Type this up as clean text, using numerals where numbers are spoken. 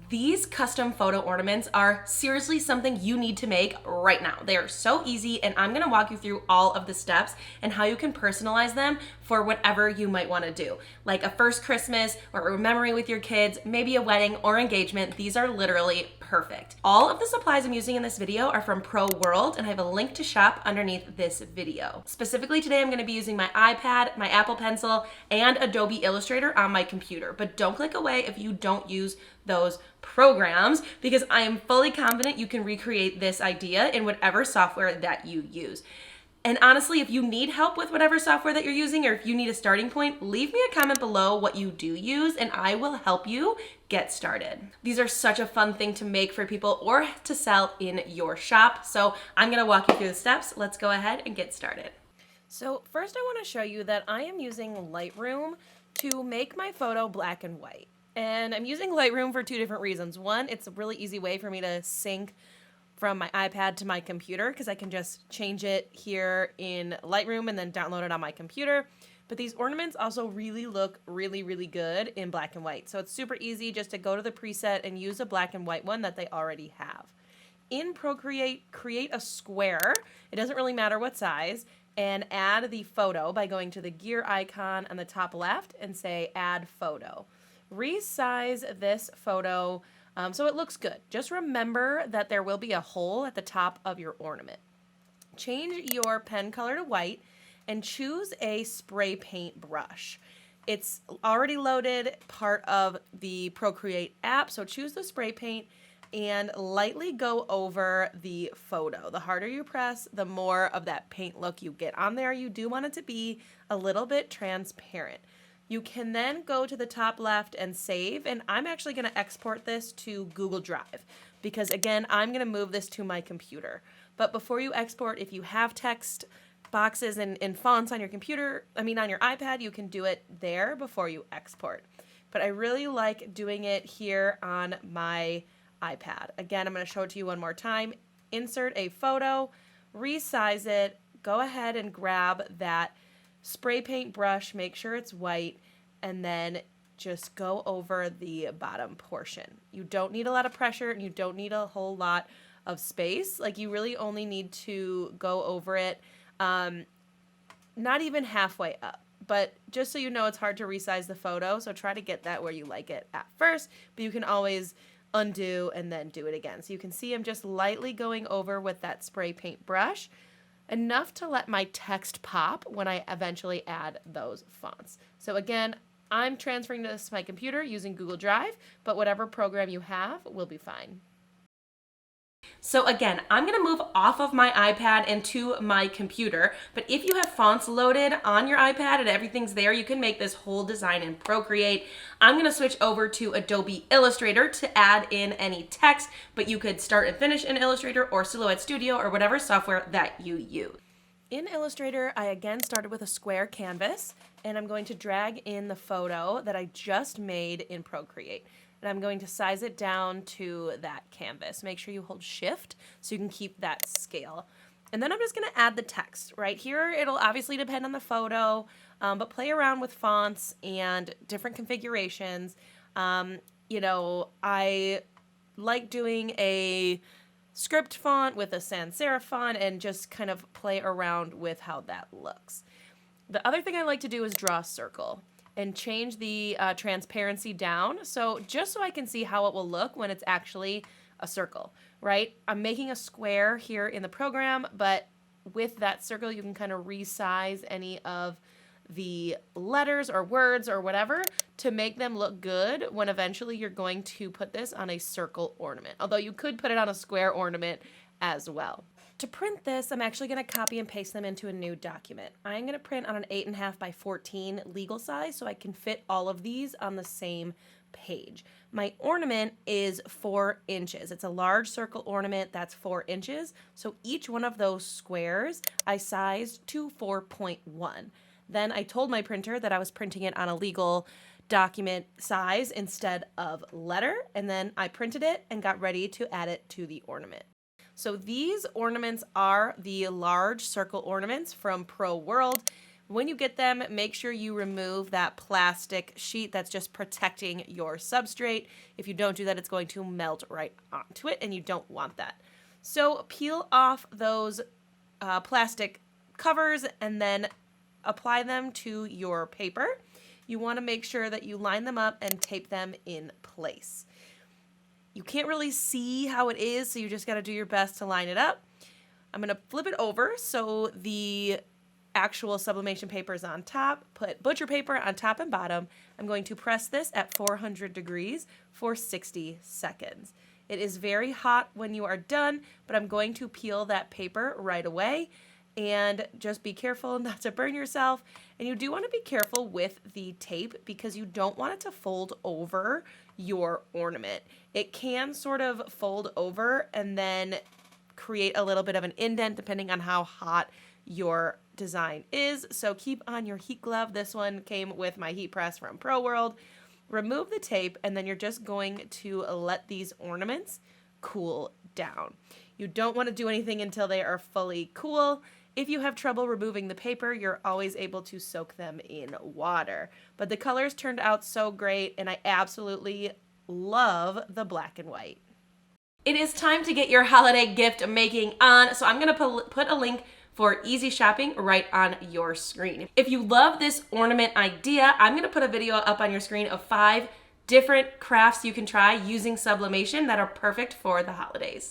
These custom photo ornaments are seriously something you need to make right now. They are so easy, and I'm gonna walk you through all of the steps and how you can personalize them for whatever you might wanna do. Like a first Christmas or a memory with your kids, maybe a wedding or engagement. These are literally perfect. All of the supplies I'm using in this video are from Pro World, and I have a link to shop underneath this video. Specifically today, I'm gonna be using my iPad, my Apple Pencil, and Adobe Illustrator on my computer. But don't click away if you don't use those programs, because I am fully confident you can recreate this idea in whatever software that you use. And honestly, if you need help with whatever software that you're using, or if you need a starting point, leave me a comment below what you do use and I will help you get started. These are such a fun thing to make for people or to sell in your shop. So I'm gonna walk you through the steps. Let's go ahead and get started. So first I wanna show you that I am using Lightroom to make my photo black and white. And I'm using Lightroom for two different reasons. One, it's a really easy way for me to sync from my iPad to my computer because I can just change it here in Lightroom and then download it on my computer. But these ornaments also really look really good in black and white. So it's super easy just to go to the preset and use a black and white one that they already have. In Procreate, create a square. It doesn't really matter what size. And add the photo by going to the gear icon on the top left and say add photo. Resize this photo so it looks good. Just remember that there will be a hole at the top of your ornament. Change your pen color to white and choose a spray paint brush. It's already loaded, part of the Procreate app, so choose the spray paint and lightly go over the photo. The harder you press, the more of that paint look you get on there. You do want it to be a little bit transparent. You can then go to the top left and save, and I'm actually going to export this to Google Drive because, again, I'm going to move this to my computer. But before you export, if you have text boxes and fonts on your computer, on your iPad, you can do it there before you export. But I really like doing it here on my iPad. Again, I'm going to show it to you one more time. Insert a photo, resize it, go ahead and grab that spray paint brush, make sure it's white, and then just go over the bottom portion. You don't need a lot of pressure and you don't need a whole lot of space. Like, you really only need to go over it, not even halfway up. But just so you know, it's hard to resize the photo, so try to get that where you like it at first, but you can always undo and then do it again. So you can see I'm just lightly going over with that spray paint brush, enough to let my text pop when I eventually add those fonts. So again, I'm transferring this to my computer using Google Drive, but whatever program you have will be fine. So again, I'm going to move off of my iPad and to my computer, but if you have fonts loaded on your iPad and everything's there, you can make this whole design in Procreate. I'm going to switch over to Adobe Illustrator to add in any text, but you could start and finish in Illustrator or Silhouette Studio or whatever software that you use. In Illustrator, I again started with a square canvas, and I'm going to drag in the photo that I just made in Procreate. And I'm going to size it down to that canvas. Make sure you hold shift so you can keep that scale. And then I'm just gonna add the text. Right here, it'll obviously depend on the photo, but play around with fonts and different configurations. I like doing a script font with a sans serif font and just kind of play around with how that looks. The other thing I like to do is draw a circle and change the transparency down, so just so I can see how it will look when it's actually a circle, right? I'm making a square here in the program, but with that circle you can kind of resize any of the letters or words or whatever to make them look good when eventually you're going to put this on a circle ornament, although you could put it on a square ornament as well. To print this, I'm actually going to copy and paste them into a new document. I'm going to print on an 8.5 by 14 legal size so I can fit all of these on the same page. My ornament is 4 inches. It's a large circle ornament that's 4 inches. So each one of those squares I sized to 4.1. Then I told my printer that I was printing it on a legal document size instead of letter, and then I printed it and got ready to add it to the ornament. So these ornaments are the large circle ornaments from Pro World. When you get them, make sure you remove that plastic sheet that's just protecting your substrate. If you don't do that, it's going to melt right onto it, and you don't want that. So peel off those plastic covers and then apply them to your paper. You want to make sure that you line them up and tape them in place. You can't really see how it is, so you just got to do your best to line it up. I'm going to flip it over so the actual sublimation paper is on top. Put butcher paper on top and bottom. I'm going to press this at 400 degrees for 60 seconds. It is very hot when you are done, but I'm going to peel that paper right away. And just be careful not to burn yourself. And you do want to be careful with the tape because you don't want it to fold over your ornament. It can sort of fold over and then create a little bit of an indent depending on how hot your design is. So keep on your heat glove. This one came with my heat press from Pro World. Remove the tape, and then you're just going to let these ornaments cool down. You don't want to do anything until they are fully cool. If you have trouble removing the paper, you're always able to soak them in water. But the colors turned out so great, and I absolutely love the black and white. It is time to get your holiday gift making on, so I'm going to put a link for easy shopping right on your screen. If you love this ornament idea, I'm going to put a video up on your screen of 5 different crafts you can try using sublimation that are perfect for the holidays.